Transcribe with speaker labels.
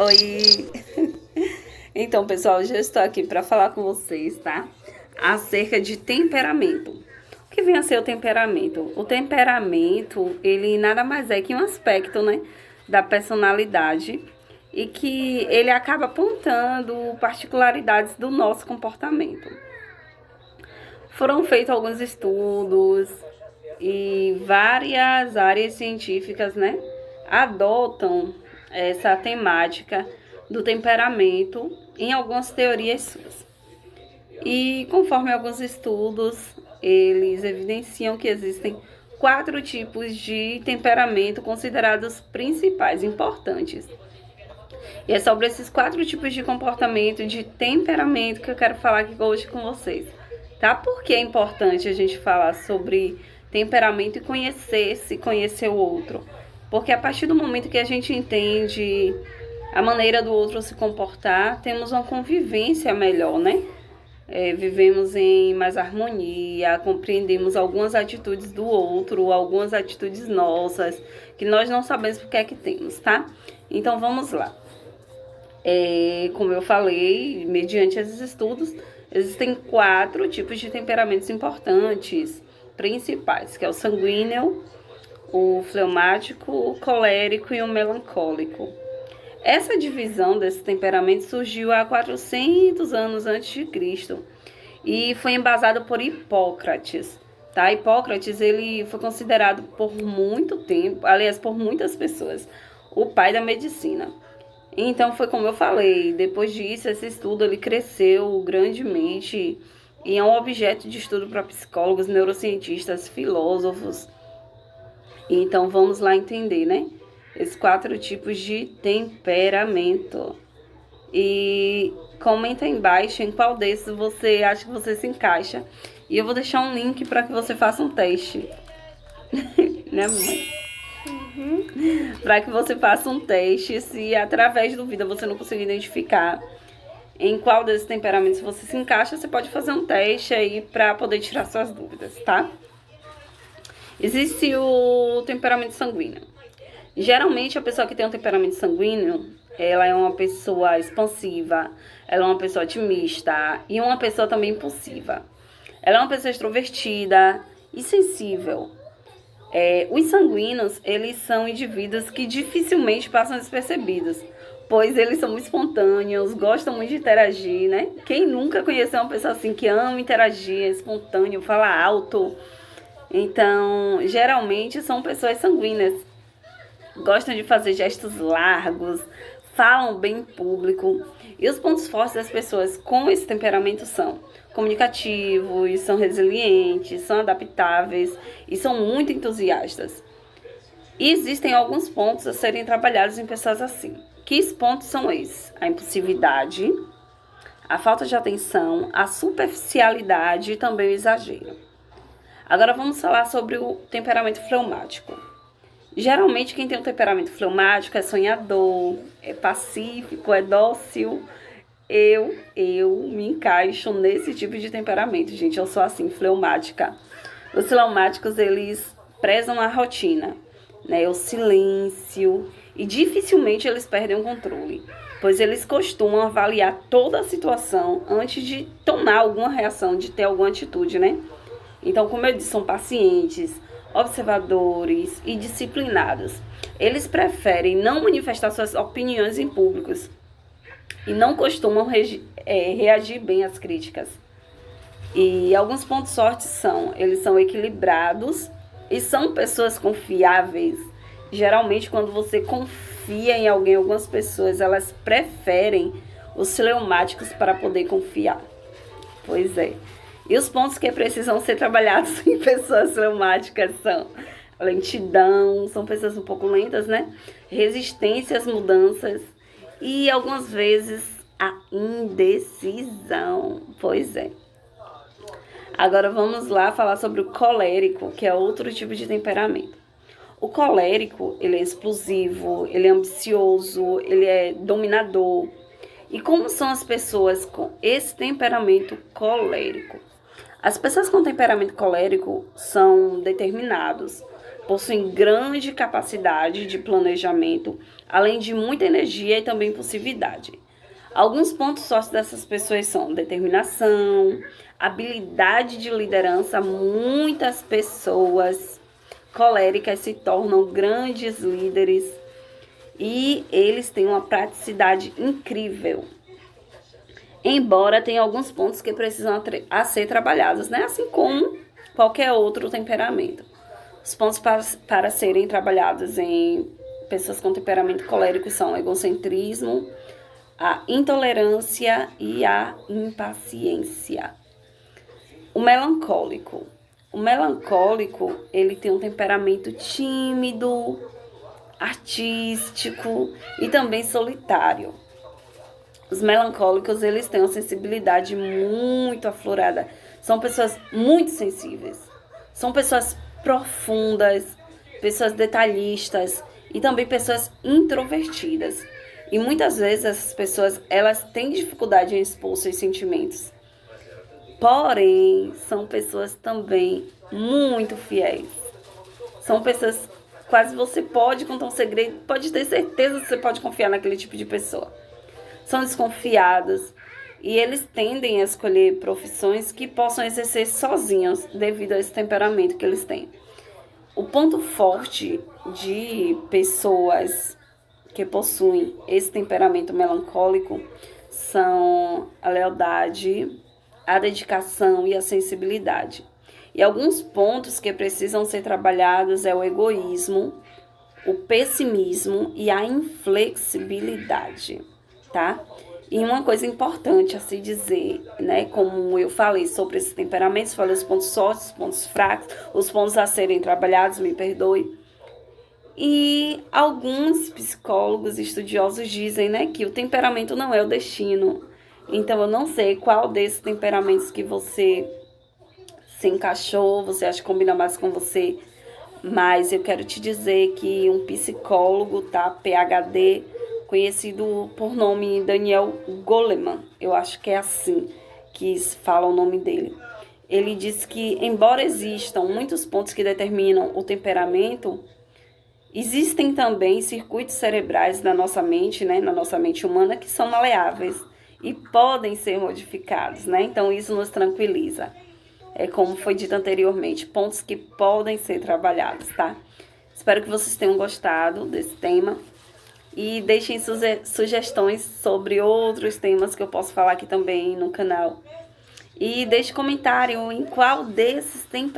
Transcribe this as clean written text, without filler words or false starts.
Speaker 1: Oi! Então, pessoal, hoje eu estou aqui para falar com vocês, tá? Acerca de temperamento. O que vem a ser o temperamento? O temperamento, ele nada mais é que um aspecto, né, da personalidade e que ele acaba apontando particularidades do nosso comportamento. Foram feitos alguns estudos e várias áreas científicas, né, adotam essa temática do temperamento em algumas teorias suas. E conforme alguns estudos, eles evidenciam que existem 4 tipos de temperamento considerados principais, importantes. E é sobre esses 4 tipos de comportamento, de temperamento, que eu quero falar aqui hoje com vocês. Tá? Por que é importante a gente falar sobre temperamento e conhecer o outro? Porque a partir do momento que a gente entende a maneira do outro se comportar, temos uma convivência melhor, né? Vivemos em mais harmonia, compreendemos algumas atitudes do outro, algumas atitudes nossas, que nós não sabemos por que é que temos, tá? Então vamos lá. Como eu falei, mediante esses estudos, existem 4 tipos de temperamentos importantes, principais, que é o sanguíneo, o fleumático, o colérico e o melancólico. Essa divisão desse temperamento surgiu há 400 anos antes de Cristo e foi embasada por Hipócrates. Tá? Hipócrates ele foi considerado por muito tempo, aliás, por muitas pessoas, o pai da medicina. Então foi como eu falei, depois disso esse estudo ele cresceu grandemente e é um objeto de estudo para psicólogos, neurocientistas, filósofos. Então vamos lá entender, né? Esses 4 tipos de temperamento. E comenta aí embaixo em qual desses você acha que você se encaixa. E eu vou deixar um link para que você faça um teste. Né, mãe? Para que você faça um teste. Se através do vídeo você não conseguir identificar em qual desses temperamentos você se encaixa, você pode fazer um teste aí para poder tirar suas dúvidas, tá? Existe o temperamento sanguíneo. Geralmente, a pessoa que tem um temperamento sanguíneo, ela é uma pessoa expansiva, ela é uma pessoa otimista e uma pessoa também impulsiva. Ela é uma pessoa extrovertida e sensível. Os sanguíneos, eles são indivíduos que dificilmente passam despercebidos, pois eles são muito espontâneos, gostam muito de interagir, né? Quem nunca conheceu uma pessoa assim que ama interagir, é espontâneo, fala alto? Então, geralmente são pessoas sanguíneas. Gostam de fazer gestos largos, falam bem em público. E os pontos fortes das pessoas com esse temperamento são comunicativos, são resilientes, são adaptáveis e são muito entusiastas. E existem alguns pontos a serem trabalhados em pessoas assim. Que pontos são esses? A impulsividade, a falta de atenção, a superficialidade e também o exagero. Agora vamos falar sobre o temperamento fleumático. Geralmente quem tem um temperamento fleumático é sonhador, é pacífico, é dócil. Eu me encaixo nesse tipo de temperamento, gente. Eu sou assim, fleumática. Os fleumáticos, eles prezam a rotina, né? O silêncio e dificilmente eles perdem o controle, pois eles costumam avaliar toda a situação antes de tomar alguma reação, de ter alguma atitude, né? Então, como eu disse, são pacientes, observadores e disciplinados. Eles preferem não manifestar suas opiniões em públicos e não costumam reagir bem às críticas. E alguns pontos fortes são, eles são equilibrados e são pessoas confiáveis. Geralmente, quando você confia em alguém, algumas pessoas, elas preferem os fleumáticos para poder confiar. Pois é. E os pontos que precisam ser trabalhados em pessoas fleumáticas são lentidão, são pessoas um pouco lentas, né? Resistência às mudanças e algumas vezes a indecisão. Pois é. Agora vamos lá falar sobre o colérico, que é outro tipo de temperamento. O colérico, ele é explosivo, ele é ambicioso, ele é dominador. E como são as pessoas com esse temperamento colérico? As pessoas com temperamento colérico são determinados, possuem grande capacidade de planejamento, além de muita energia e também impulsividade. Alguns pontos fortes dessas pessoas são determinação, habilidade de liderança. Muitas pessoas coléricas se tornam grandes líderes e eles têm uma praticidade incrível. Embora tenha alguns pontos que precisam a ser trabalhados, né? Assim como qualquer outro temperamento. Os pontos para serem trabalhados em pessoas com temperamento colérico são o egocentrismo, a intolerância e a impaciência. O melancólico. O melancólico, ele tem um temperamento tímido, artístico e também solitário. Os melancólicos, eles têm uma sensibilidade muito aflorada. São pessoas muito sensíveis. São pessoas profundas, pessoas detalhistas e também pessoas introvertidas. E muitas vezes essas pessoas, elas têm dificuldade em expor seus sentimentos. Porém, são pessoas também muito fiéis. São pessoas, quase você pode contar um segredo, pode ter certeza que você pode confiar naquele tipo de pessoa. São desconfiados e eles tendem a escolher profissões que possam exercer sozinhos devido a esse temperamento que eles têm. O ponto forte de pessoas que possuem esse temperamento melancólico são a lealdade, a dedicação e a sensibilidade. E alguns pontos que precisam ser trabalhados é o egoísmo, o pessimismo e a inflexibilidade, tá? E uma coisa importante a se dizer, né, como eu falei sobre esses temperamentos, falei os pontos fortes, os pontos fracos, os pontos a serem trabalhados, me perdoe. E alguns psicólogos estudiosos dizem, né, que o temperamento não é o destino. Então, eu não sei qual desses temperamentos que você se encaixou, você acha que combina mais com você, mas eu quero te dizer que um psicólogo, tá, PhD, conhecido por nome Daniel Goleman, eu acho que é assim que fala o nome dele. Ele diz que, embora existam muitos pontos que determinam o temperamento, existem também circuitos cerebrais na nossa mente, né, na nossa mente humana, que são maleáveis e podem ser modificados, né? Então isso nos tranquiliza. É como foi dito anteriormente, pontos que podem ser trabalhados, tá? Espero que vocês tenham gostado desse tema e deixem sugestões sobre outros temas que eu posso falar aqui também no canal. E deixe comentário em qual desses tem